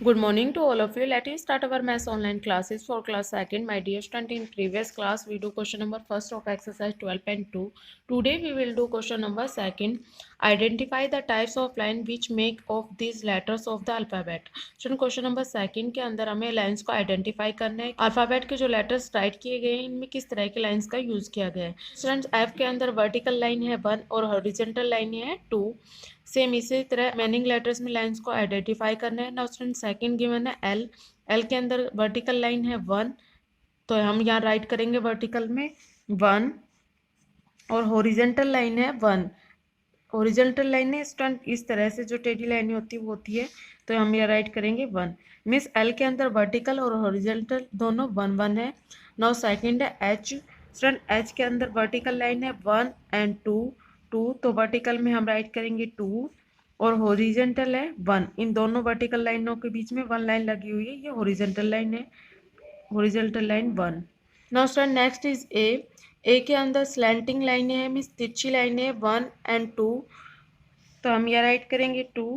Good morning to all of you. Let us start our maths online classes for class 2nd. My dear student, in previous class we do question number first of exercise 12.2. Today we will do question number second. Identify the types of line which make of these letters of the alphabet. Student question number second के अंदर हमें lines को identify करना है। Alphabet के जो letters right किए गए हैं इनमें किस तरह के लाइंस का यूज किया गया है। स्टूडेंट्स एफ के अंदर वर्टिकल लाइन है 1 और हॉरिजॉन्टल लाइन है 2। सेम इसी तरह मीनिंग लेटर्स में लाइंस को आइडेंटिफाई करना है। नाउ स्टूडेंट सेकंड गिवन है एल। एल के अंदर वर्टिकल लाइन है 1, तो हम यहाँ राइट करेंगे वर्टिकल में 1 और हॉरिजॉन्टल लाइन है 1। हॉरिजॉन्टल लाइन है स्टूडेंट इस तरह से जो टेढ़ी लाइनें होती है वो होती है, तो हम यहाँ राइट करेंगे 1। मीन्स एल के अंदर वर्टिकल और हॉरिजॉन्टल दोनों 1 1 है। नाउ सेकंड है एच। स्टूडेंट एच के अंदर वर्टिकल लाइन है 1 एंड 2 2, तो वर्टिकल में हम राइट करेंगे 2 और हॉरिजॉन्टल है 1। इन दोनों वर्टिकल लाइनों के बीच में 1 लाइन लगी हुई है, ये हॉरिजॉन्टल लाइन है, horizontal line 1। Now student next is A. A के अंदर स्लैंटिंग लाइनें हैं, मीन्स तिरछी लाइनें 1 एंड 2, तो हम यहाँ राइट करेंगे 2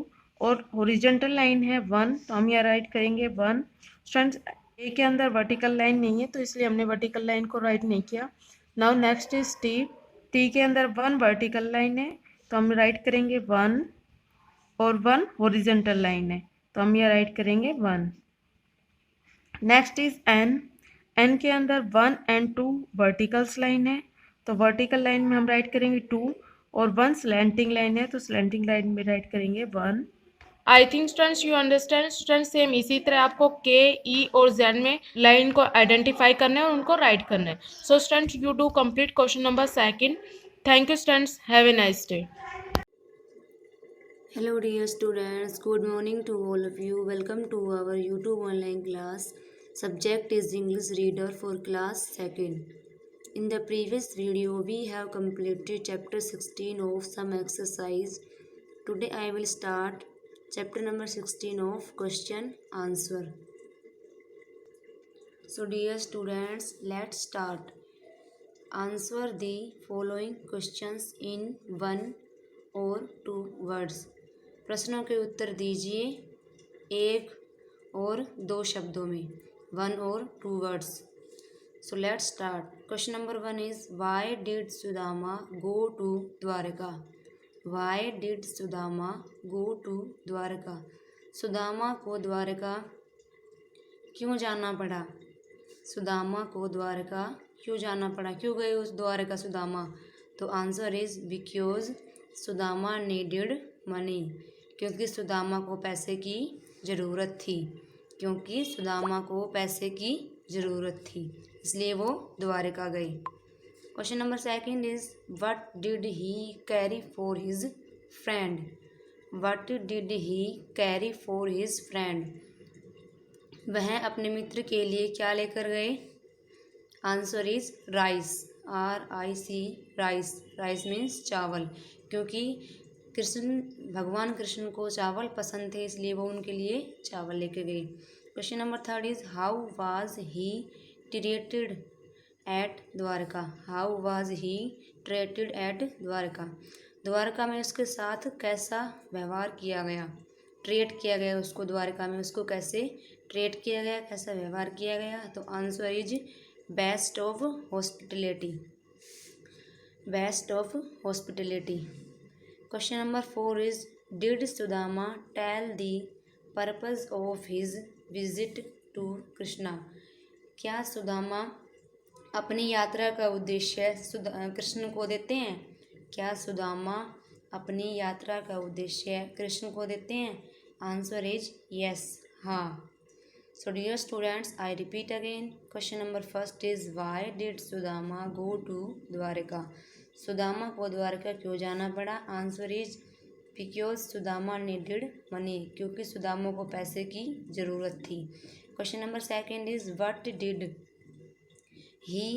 और हॉरिजॉन्टल लाइन है 1, तो हम यहाँ राइट करेंगे 1। स्टूडेंट्स ए के अंदर वर्टिकल लाइन नहीं है तो इसलिए हमने वर्टिकल लाइन को राइट नहीं किया। Now next is T. T के अंदर 1 वर्टिकल लाइन है, तो हम राइट करेंगे 1 और 1 हॉरिजॉन्टल लाइन है, तो हम यहाँ राइट करेंगे 1। Next is an. एन के अंदर 1 एंड 2 वर्टिकल्स लाइन है, तो वर्टिकल लाइन में हम राइट करेंगे 2 और 1 स्लैंटिंग लाइन है, तो स्लैंटिंग लाइन में राइट करेंगे 1। I think students you understand. Students same इसी तरह आपको के ई और जेड में लाइन को आइडेंटिफाई करना है और उनको राइट करना है। So students you do complete question number second. Thank you students, have a nice day. Hello dear students, good morning to all of you. Welcome to our YouTube online class. Subject is English Reader for class 2nd. In the previous video, we have completed chapter 16 of some exercise. Today I will start chapter number 16 of question answer. So dear students, let's start. Answer the following questions in 1 or 2 words. प्रश्नों के उत्तर दीजिए 1 और 2 शब्दों में, 1 और 2 words. So let's start. Question number 1 is why did Sudama go to Dwarka. Why did Sudama go to Dwarka. Sudama को द्वारका क्यों जाना पड़ा। सुदामा को द्वारका क्यों जाना पड़ा, क्यों गए उस द्वारका सुदामा। तो answer is because Sudama needed money. क्योंकि सुदामा को पैसे की ज़रूरत थी, क्योंकि सुदामा को पैसे की ज़रूरत थी, इसलिए वो द्वारका गए। Question number second is what did he carry for his friend. What did he carry for his friend. वह अपने मित्र के लिए क्या लेकर गए। Answer is rice, RIC, rice. Rice means चावल, क्योंकि भगवान कृष्ण को चावल पसंद थे, इसलिए वो उनके लिए चावल लेके गए। Question number third is how was he treated at Dwarka. How was he treated at Dwarka. Dwarka में उसके साथ कैसा व्यवहार किया गया, ट्रीट किया गया उसको। द्वारका में उसको कैसे ट्रीट किया गया, कैसा व्यवहार किया गया। तो answer is best of hospitality, best of hospitality. Question number 4 is did Sudama tell the purpose of his visit to Krishna. क्या सुदामा अपनी यात्रा का उद्देश्य कृष्ण को देते हैं। क्या सुदामा अपनी यात्रा का उद्देश्य कृष्ण को देते हैं। आंसर इज यस, हाँ। So dear students, I repeat again. Question number first is why did Sudama go to Dwarka. Sudama को द्वारका क्यों जाना पड़ा। Answer is because Sudama needed money. क्योंकि सुदामा को पैसे की ज़रूरत थी। Question number second is what did he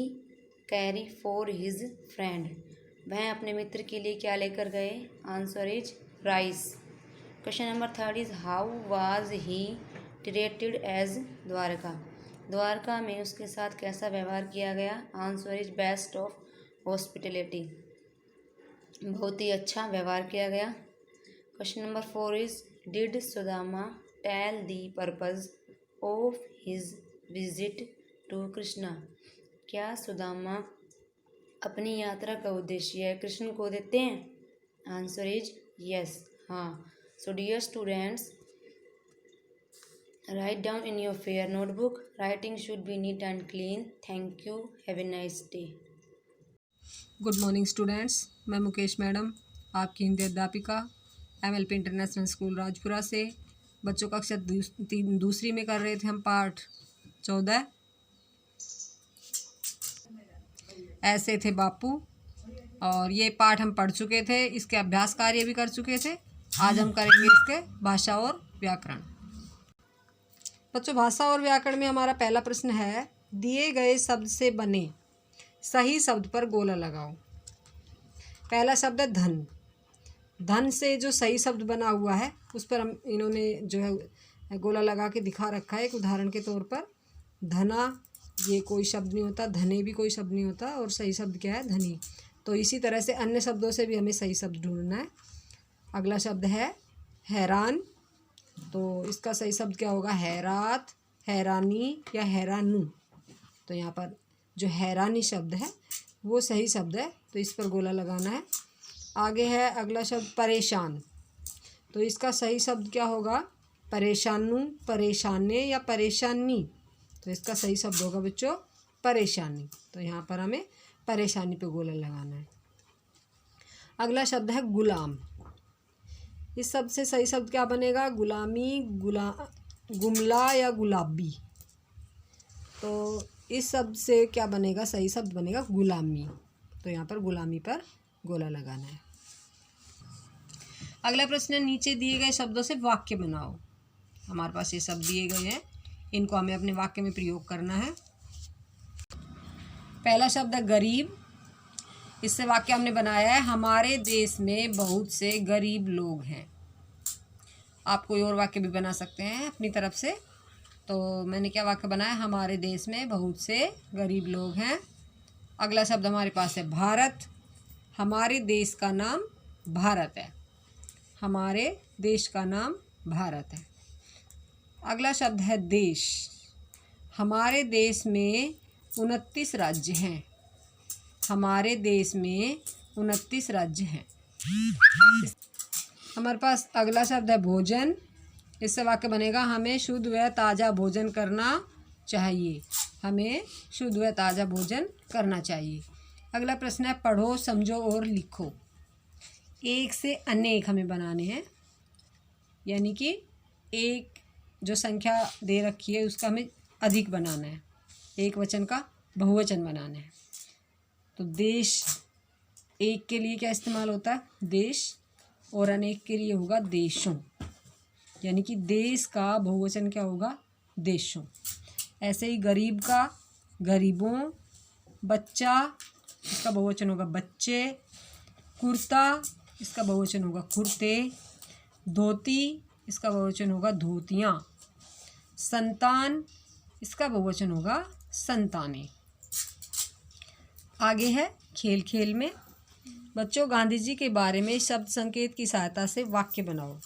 carry for his friend. वह अपने मित्र के लिए क्या लेकर गए। Answer is rice. Question number third is how was he treated as Dwarka. Dwarka में उसके साथ कैसा व्यवहार किया गया। Answer is best of hospitality, बहुत ही अच्छा व्यवहार किया गया। Question number 4 is did Sudama tell the purpose of his visit to Krishna. क्या सुदामा अपनी यात्रा का उद्देश्य कृष्ण को देते हैं? आंसर इज यस, हाँ। So dear students, write down in your fair notebook. Writing should be neat and clean. Thank you. Have a nice day. Good morning students, मैं मुकेश मैडम, आपकी हिंदी अध्यापिका, MLP इंटरनेशनल स्कूल राजपुरा से। बच्चों कक्षा दूसरी में कर रहे थे हम पाठ 14, ऐसे थे बापू। और ये पाठ हम पढ़ चुके थे, इसके अभ्यास कार्य भी कर चुके थे। आज हम करेंगे इसके भाषा और व्याकरण। बच्चों, भाषा और व्याकरण में हमारा पहला प्रश्न है, दिए गए शब्द से बने सही शब्द पर गोला लगाओ। पहला शब्द है धन। धन से जो सही शब्द बना हुआ है उस पर हम इन्होंने जो है गोला लगा के दिखा रखा है। एक उदाहरण के तौर पर, धना ये कोई शब्द नहीं होता, धने भी कोई शब्द नहीं होता, और सही शब्द क्या है? धनी। तो इसी तरह से अन्य शब्दों से भी हमें सही शब्द ढूंढना है। अगला शब्द है हैरान। तो इसका सही शब्द क्या होगा? हैरात, हैरानी या हैरानू। तो यहाँ पर जो हैरानी शब्द है वो सही शब्द है, तो इस पर गोला लगाना है। आगे है अगला शब्द परेशान। तो इसका सही शब्द क्या होगा? परेशानू, परेशाने या परेशानी। तो इसका सही शब्द होगा बच्चों परेशानी। तो यहाँ पर हमें परेशानी पे गोला लगाना है। अगला शब्द है गुलाम। इस शब्द से सही शब्द क्या बनेगा? गुलामी, गुमला या गुलाबी। तो इस शब्द से क्या बनेगा? सही शब्द बनेगा गुलामी। तो यहाँ पर गुलामी पर गोला लगाना है। अगला प्रश्न है, नीचे दिए गए शब्दों से वाक्य बनाओ। हमारे पास ये शब्द दिए गए हैं, इनको हमें अपने वाक्य में प्रयोग करना है। पहला शब्द है गरीब। इससे वाक्य हमने बनाया है, हमारे देश में बहुत से गरीब लोग हैं। आप कोई और वाक्य भी बना सकते हैं अपनी तरफ से। तो मैंने क्या वाक्य बनाया? हमारे देश में बहुत से गरीब लोग हैं। अगला शब्द हमारे पास है भारत। हमारे देश का नाम भारत है। हमारे देश का नाम भारत है। अगला शब्द है देश। हमारे देश में 29 राज्य हैं। हमारे देश में 29 राज्य हैं। हमारे पास अगला शब्द है भोजन। इससे वाक्य बनेगा, हमें शुद्ध व ताज़ा भोजन करना चाहिए। हमें शुद्ध व ताज़ा भोजन करना चाहिए। अगला प्रश्न है, पढ़ो, समझो और लिखो। एक से अनेक हमें बनाने हैं, यानी कि एक जो संख्या दे रखी है उसका हमें अधिक बनाना है, एक वचन का बहुवचन बनाना है। तो देश एक के लिए क्या इस्तेमाल होता है? देश। और अनेक के लिए होगा देशों, यानी कि देश का बहुवचन क्या होगा? देशों। ऐसे ही गरीब का गरीबों, बच्चा इसका बहुवचन होगा बच्चे, कुर्ता इसका बहुवचन होगा कुर्ते, धोती इसका बहुवचन होगा धोतियाँ, संतान इसका बहुवचन होगा संतानें। आगे है खेल खेल में। बच्चों, गांधी जी के बारे में शब्द संकेत की सहायता से वाक्य बनाओ।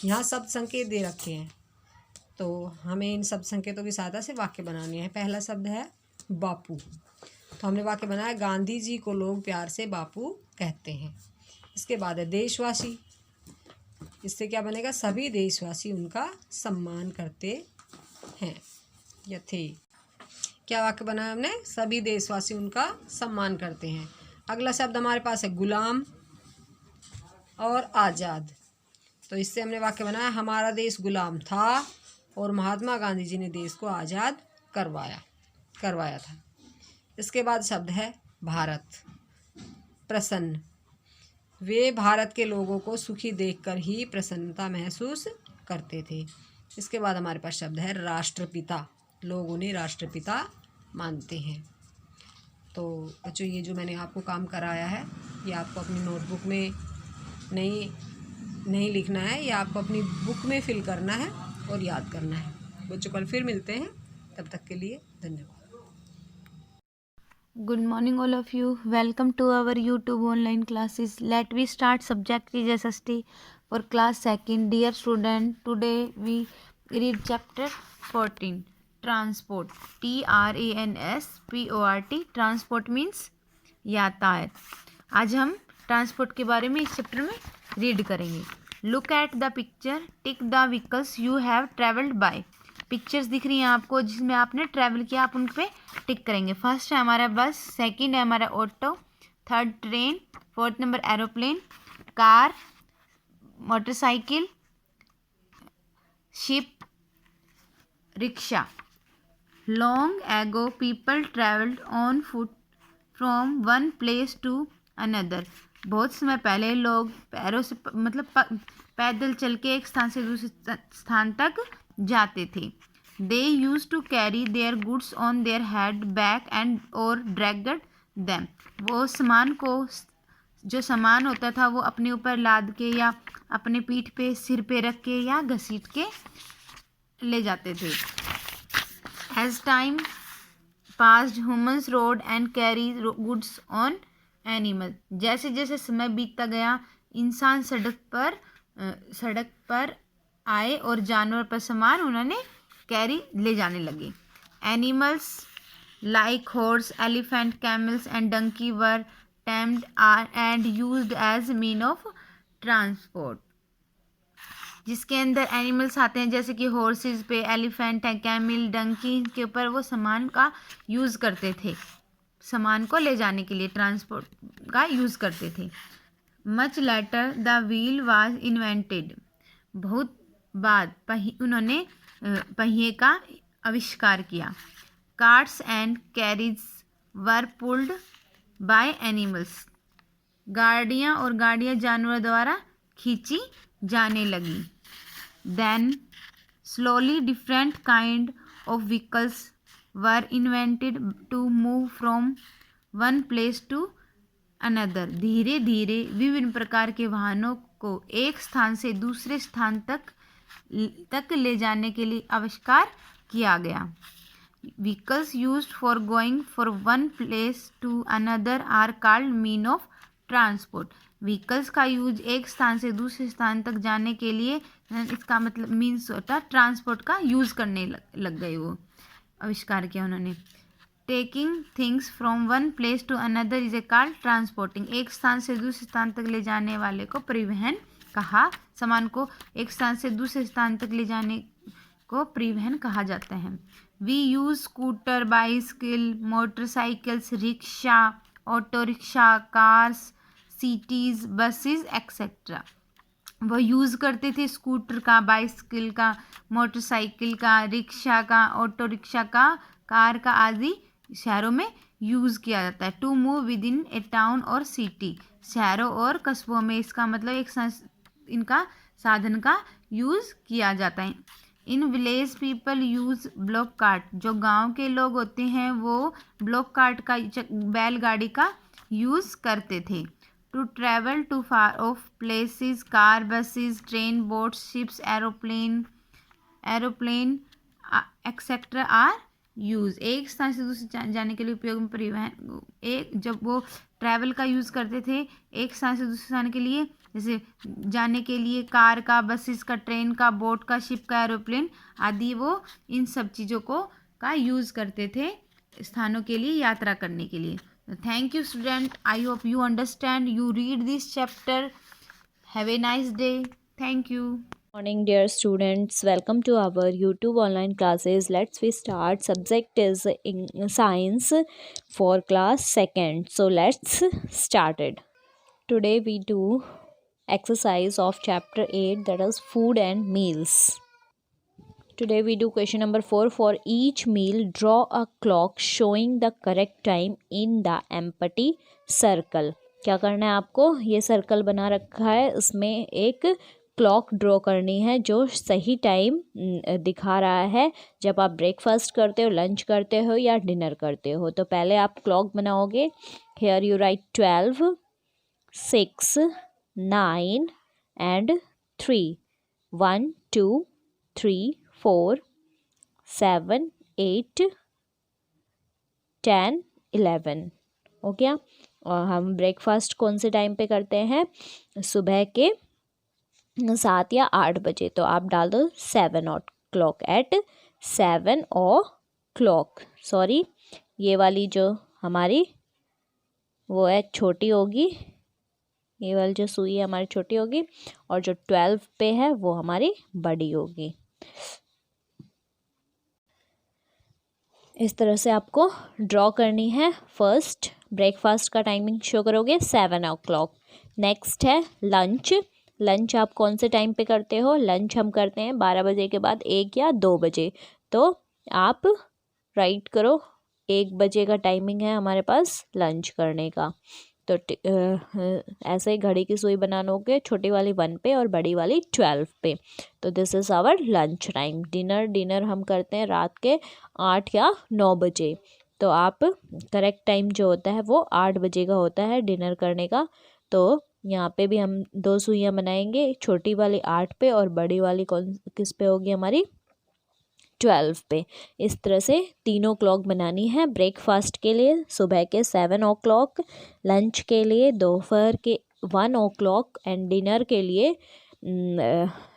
यहाँ शब्द संकेत दे रखे हैं, तो हमें इन शब्द संकेतों की सहायता से वाक्य बनाने हैं। पहला शब्द है बापू। तो हमने वाक्य बनाया, गांधी जी को लोग प्यार से बापू कहते हैं। इसके बाद है देशवासी। इससे क्या बनेगा? सभी देशवासी उनका सम्मान करते हैं या थे। क्या वाक्य बनाया हमने? सभी देशवासी उनका सम्मान करते हैं। अगला शब्द हमारे पास है गुलाम और आज़ाद। तो इससे हमने वाक्य बनाया, हमारा देश गुलाम था और महात्मा गांधी जी ने देश को आज़ाद करवाया था। इसके बाद शब्द है भारत। प्रसन्न। वे भारत के लोगों को सुखी देखकर ही प्रसन्नता महसूस करते थे। इसके बाद हमारे पास शब्द है राष्ट्रपिता। लोग उन्हें राष्ट्रपिता मानते हैं। तो बच्चों, ये जो मैंने आपको काम कराया है, ये आपको अपनी नोटबुक में नहीं लिखना है, ये आपको अपनी बुक में फिल करना है और याद करना है। बच्चों, कल फिर मिलते हैं, तब तक के लिए धन्यवाद। Good morning all of you. Welcome to our YouTube online classes. Let we start subject is SST for class 2nd. Dear student, today we read chapter 14 transport. TRANSPORT. Transport means यातायात. आज हम ट्रांसपोर्ट के बारे में इस chapter में read करेंगे. Look at the picture, tick the vehicles you have travelled by. Pictures दिख रही हैं आपको जिसमें आपने ट्रैवल किया, आप उन पे टिक करेंगे. फर्स्ट है हमारा बस, सेकंड है हमारा auto, third train, fourth number aeroplane, car, motorcycle, ship, rickshaw. Long ago people travelled on foot from one place to another. बहुत समय पहले लोग पैरों से पैदल चल के एक स्थान से दूसरे स्थान तक जाते थे. They use to carry their goods on their head, back and और ड्रैगड दैम. वो सामान को, जो सामान होता था वो अपने ऊपर लाद के या अपने पीठ पे, सिर पे रख के या घसीट के ले जाते थे. As time passed humans rode and carry goods on animal. जैसे जैसे समय बीतता गया इंसान सड़क पर आए और जानवर पर सामान उन्होंने कैरी ले जाने लगे. Animals like horse, elephant, camels and donkey were tamed and used as mean of transport. जिसके अंदर एनिमल्स आते हैं जैसे कि हॉर्सेस पे, एलिफेंट है, कैमिल, डंकी के ऊपर वो सामान का यूज़ करते थे, सामान को ले जाने के लिए ट्रांसपोर्ट का यूज़ करते थे. Much later the wheel was invented. बहुत बाद उन्होंने पहिए का आविष्कार किया. Carts and carriage were pulled by animals. गाड़ियाँ और गाड़ियाँ जानवर द्वारा खींची जाने लगी. Then slowly different kind of vehicles were invented to move from one place to another. धीरे धीरे विभिन्न प्रकार के वाहनों को एक स्थान से दूसरे स्थान तक ले जाने के लिए आविष्कार किया गया. Vehicles used for going from one place to another are called mean of transport. Vehicles का यूज एक स्थान से दूसरे स्थान तक जाने के लिए, इसका मतलब मीन्स होता है ट्रांसपोर्ट का यूज़ करने लग गए, वो आविष्कार किया उन्होंने. Taking things from one place to another is a called transporting. एक स्थान से दूसरे स्थान तक ले जाने वाले को परिवहन कहा. सामान को एक स्थान से दूसरे स्थान तक ले जाने को परिवहन कहा जाता है. We use scooter, bicycle, motorcycles, rickshaw, auto rickshaw, cars, cities, buses etcetera. वो यूज़ करते थे स्कूटर का, बाइसिकल का, मोटरसाइकिल का, रिक्शा का, ऑटो रिक्शा का, कार का आदि शहरों में यूज़ किया जाता है. To move within a town और सिटी. शहरों और कस्बों में इसका मतलब इनका साधन का यूज़ किया जाता है. In village people use block cart. जो गांव के लोग होते हैं वो ब्लॉक कार्ट का, बैलगाड़ी का यूज़ करते थे. To travel to far off places, car, buses, train, boats, ships, aeroplane etcetera are use. एक स्थान से दूसरे जाने के लिए उपयोग में परिवहन, जब वो ट्रैवल का यूज़ करते थे एक स्थान से दूसरे स्थान के लिए, जैसे जाने के लिए कार का, बसेस का, ट्रेन का, बोट का, शिप का, एरोप्लेन आदि, वो इन सब चीज़ों का यूज़ करते थे स्थानों के लिए यात्रा करने के लिए. Thank you student. I hope you understand. You read this chapter. Have a nice day. Thank you. Morning dear students, welcome to our YouTube online classes. Let's we start. Subject is in science for class 2nd. So let's start it. Today we do exercise of chapter 8, that is food and meals. Today we do question number 4. For each meal draw a clock showing the correct time in the empty circle. क्या करना है आपको, ये circle बना रखा है, इसमें एक क्लॉक ड्रॉ करनी है जो सही टाइम दिखा रहा है जब आप ब्रेकफास्ट करते हो, लंच करते हो या डिनर करते हो. तो पहले आप क्लॉक बनाओगे. Here you write 12, 6, 9 and 3. 1, 2, 3, 4, 7, 8, 10, 11. हो गया. और हम ब्रेकफास्ट कौन से टाइम पे करते हैं, सुबह के 7 या 8 बजे. तो आप डाल दो 7 क्लॉक एट 7 o'clock। सॉरी, ये वाली जो हमारी वो है छोटी होगी, ये वाली जो सुई है हमारी छोटी होगी और जो 12 पे है वो हमारी बड़ी होगी। इस तरह से आपको ड्रॉ करनी है। फर्स्ट ब्रेकफास्ट का टाइमिंग शो करोगे 7 o'clock। नेक्स्ट है लंच। लंच आप कौन से टाइम पे करते हो? लंच हम करते हैं 12 बजे के बाद 1 या 2 बजे। तो आप राइट करो, 1 बजे का टाइमिंग है हमारे पास लंच करने का। तो ऐसे ही घड़ी की सुई बनाओगे, छोटी वाली 1 पे और बड़ी वाली 12 पे। तो this is our lunch time. Dinner हम करते हैं रात के 8 या 9 बजे। तो आप करेक्ट टाइम जो होता है वो 8 बजे का होता है डिनर करने का। तो यहाँ पे भी हम 2 सुइयाँ बनाएंगे, छोटी वाली 8 पे और बड़ी वाली किस पे होगी हमारी 12 पे। इस तरह से तीनों क्लॉक बनानी है। ब्रेकफास्ट के लिए सुबह के 7 o'clock, लंच के लिए दोपहर के 1 o'clock एंड डिनर के लिए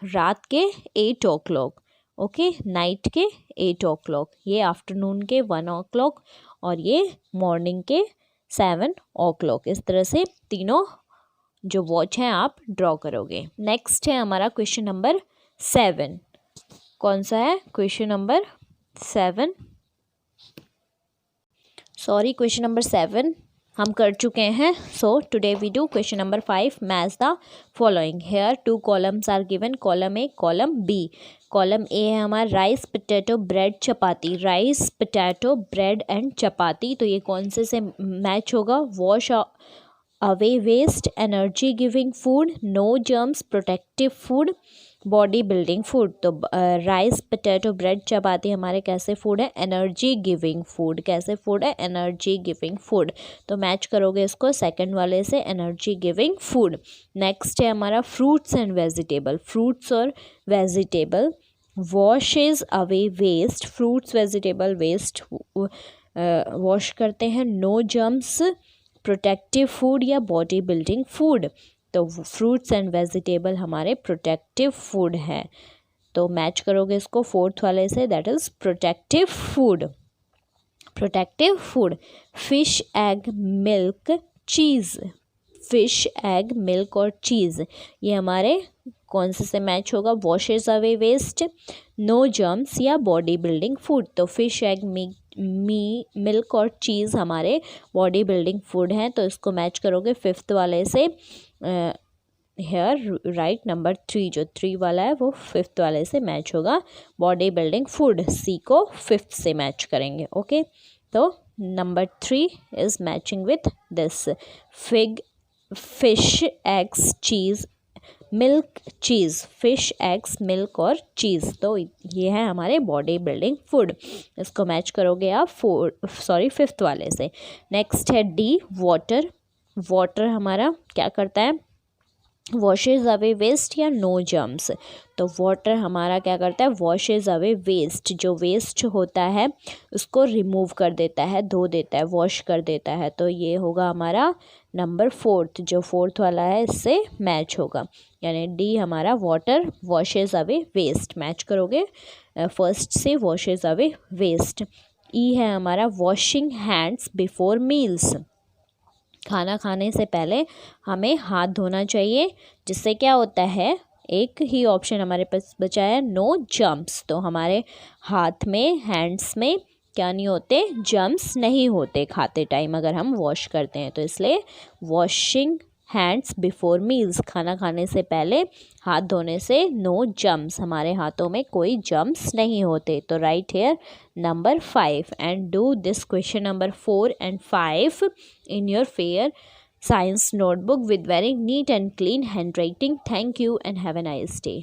रात के 8 o'clock। ओके, नाइट के 8 o'clock, ये आफ्टरनून के 1 o'clock और ये मॉर्निंग के 7 o'clock। इस तरह से तीनों जो वॉच हैं आप ड्रॉ करोगे। नेक्स्ट है हमारा क्वेश्चन नंबर 7। कौन सा है? Question number 7, sorry question number 7 हम कर चुके हैं। So today we do question number 5। Match the following. Here 2 columns are given, column A column B. Column A है हमारा rice potato bread chapati. Rice potato bread and chapati, तो ये कौन से मैच होगा? Wash away waste, energy giving food, no germs, protective food, body building food. तो rice potato bread चपाती हमारे कैसे फूड है? Energy giving food. कैसे फूड है? Energy giving food. तो मैच करोगे इसको सेकंड वाले से, एनर्जी गिविंग फूड। नेक्स्ट है हमारा फ्रूट्स एंड वेजिटेबल। फ्रूट्स और vegetable, washes away waste. Fruits vegetable waste wash करते हैं। नो जर्म्स, प्रोटेक्टिव फूड या बॉडी बिल्डिंग फूड। तो फ्रूट्स एंड वेजिटेबल हमारे प्रोटेक्टिव फूड है। तो मैच करोगे इसको फोर्थ वाले से, that is protective food. Protective food. Fish, egg, milk, cheese. Fish, egg, milk और चीज़, ये हमारे कौन से मैच होगा? Washes away waste, no germs या बॉडी बिल्डिंग फूड। तो फिश, एग, मिल्क और चीज़ हमारे बॉडी बिल्डिंग फूड हैं। तो इसको मैच करोगे फिफ्थ वाले से। हेयर राइट नंबर 3, जो 3 वाला है वो फिफ्थ वाले से मैच होगा, बॉडी बिल्डिंग फूड। सी को फिफ्थ से मैच करेंगे। ओके, तो number 3 is matching with this. Fish, eggs, cheese, milk, cheese. Fish, eggs, milk और चीज़, तो ये है हमारे बॉडी बिल्डिंग फूड। इसको मैच करोगे आप फिफ्थ वाले से। नेक्स्ट है डी, वाटर। वाटर हमारा क्या करता है? वॉशेज अवे वेस्ट या नो जर्म्स। तो वाटर हमारा क्या करता है? वॉशेज अवे वेस्ट, जो वेस्ट होता है उसको रिमूव कर देता है, धो देता है, वॉश कर देता है। तो ये होगा हमारा नंबर 4, जो 4th वाला है इससे मैच होगा। यानी डी हमारा water washes away waste. Match करोगे फर्स्ट से वॉशेज अवे वेस्ट। ई है हमारा वॉशिंग हैंड्स बिफोर मील्स। खाना खाने से पहले हमें हाथ धोना चाहिए, जिससे क्या होता है? एक ही ऑप्शन हमारे पास बचा है, नो जर्म्स। तो हमारे हाथ में, हैंड्स में क्या नहीं होते? जर्म्स नहीं होते खाते टाइम अगर हम वॉश करते हैं। तो इसलिए वॉशिंग हैंड्स बिफोर मील्स, खाना खाने से पहले हाथ धोने से नो जर्म्स, हमारे हाथों में कोई जर्म्स नहीं होते। तो right here number 5 and do this question number 4 and 5 in your fair science notebook with very neat and clean handwriting. Thank you and have a nice day.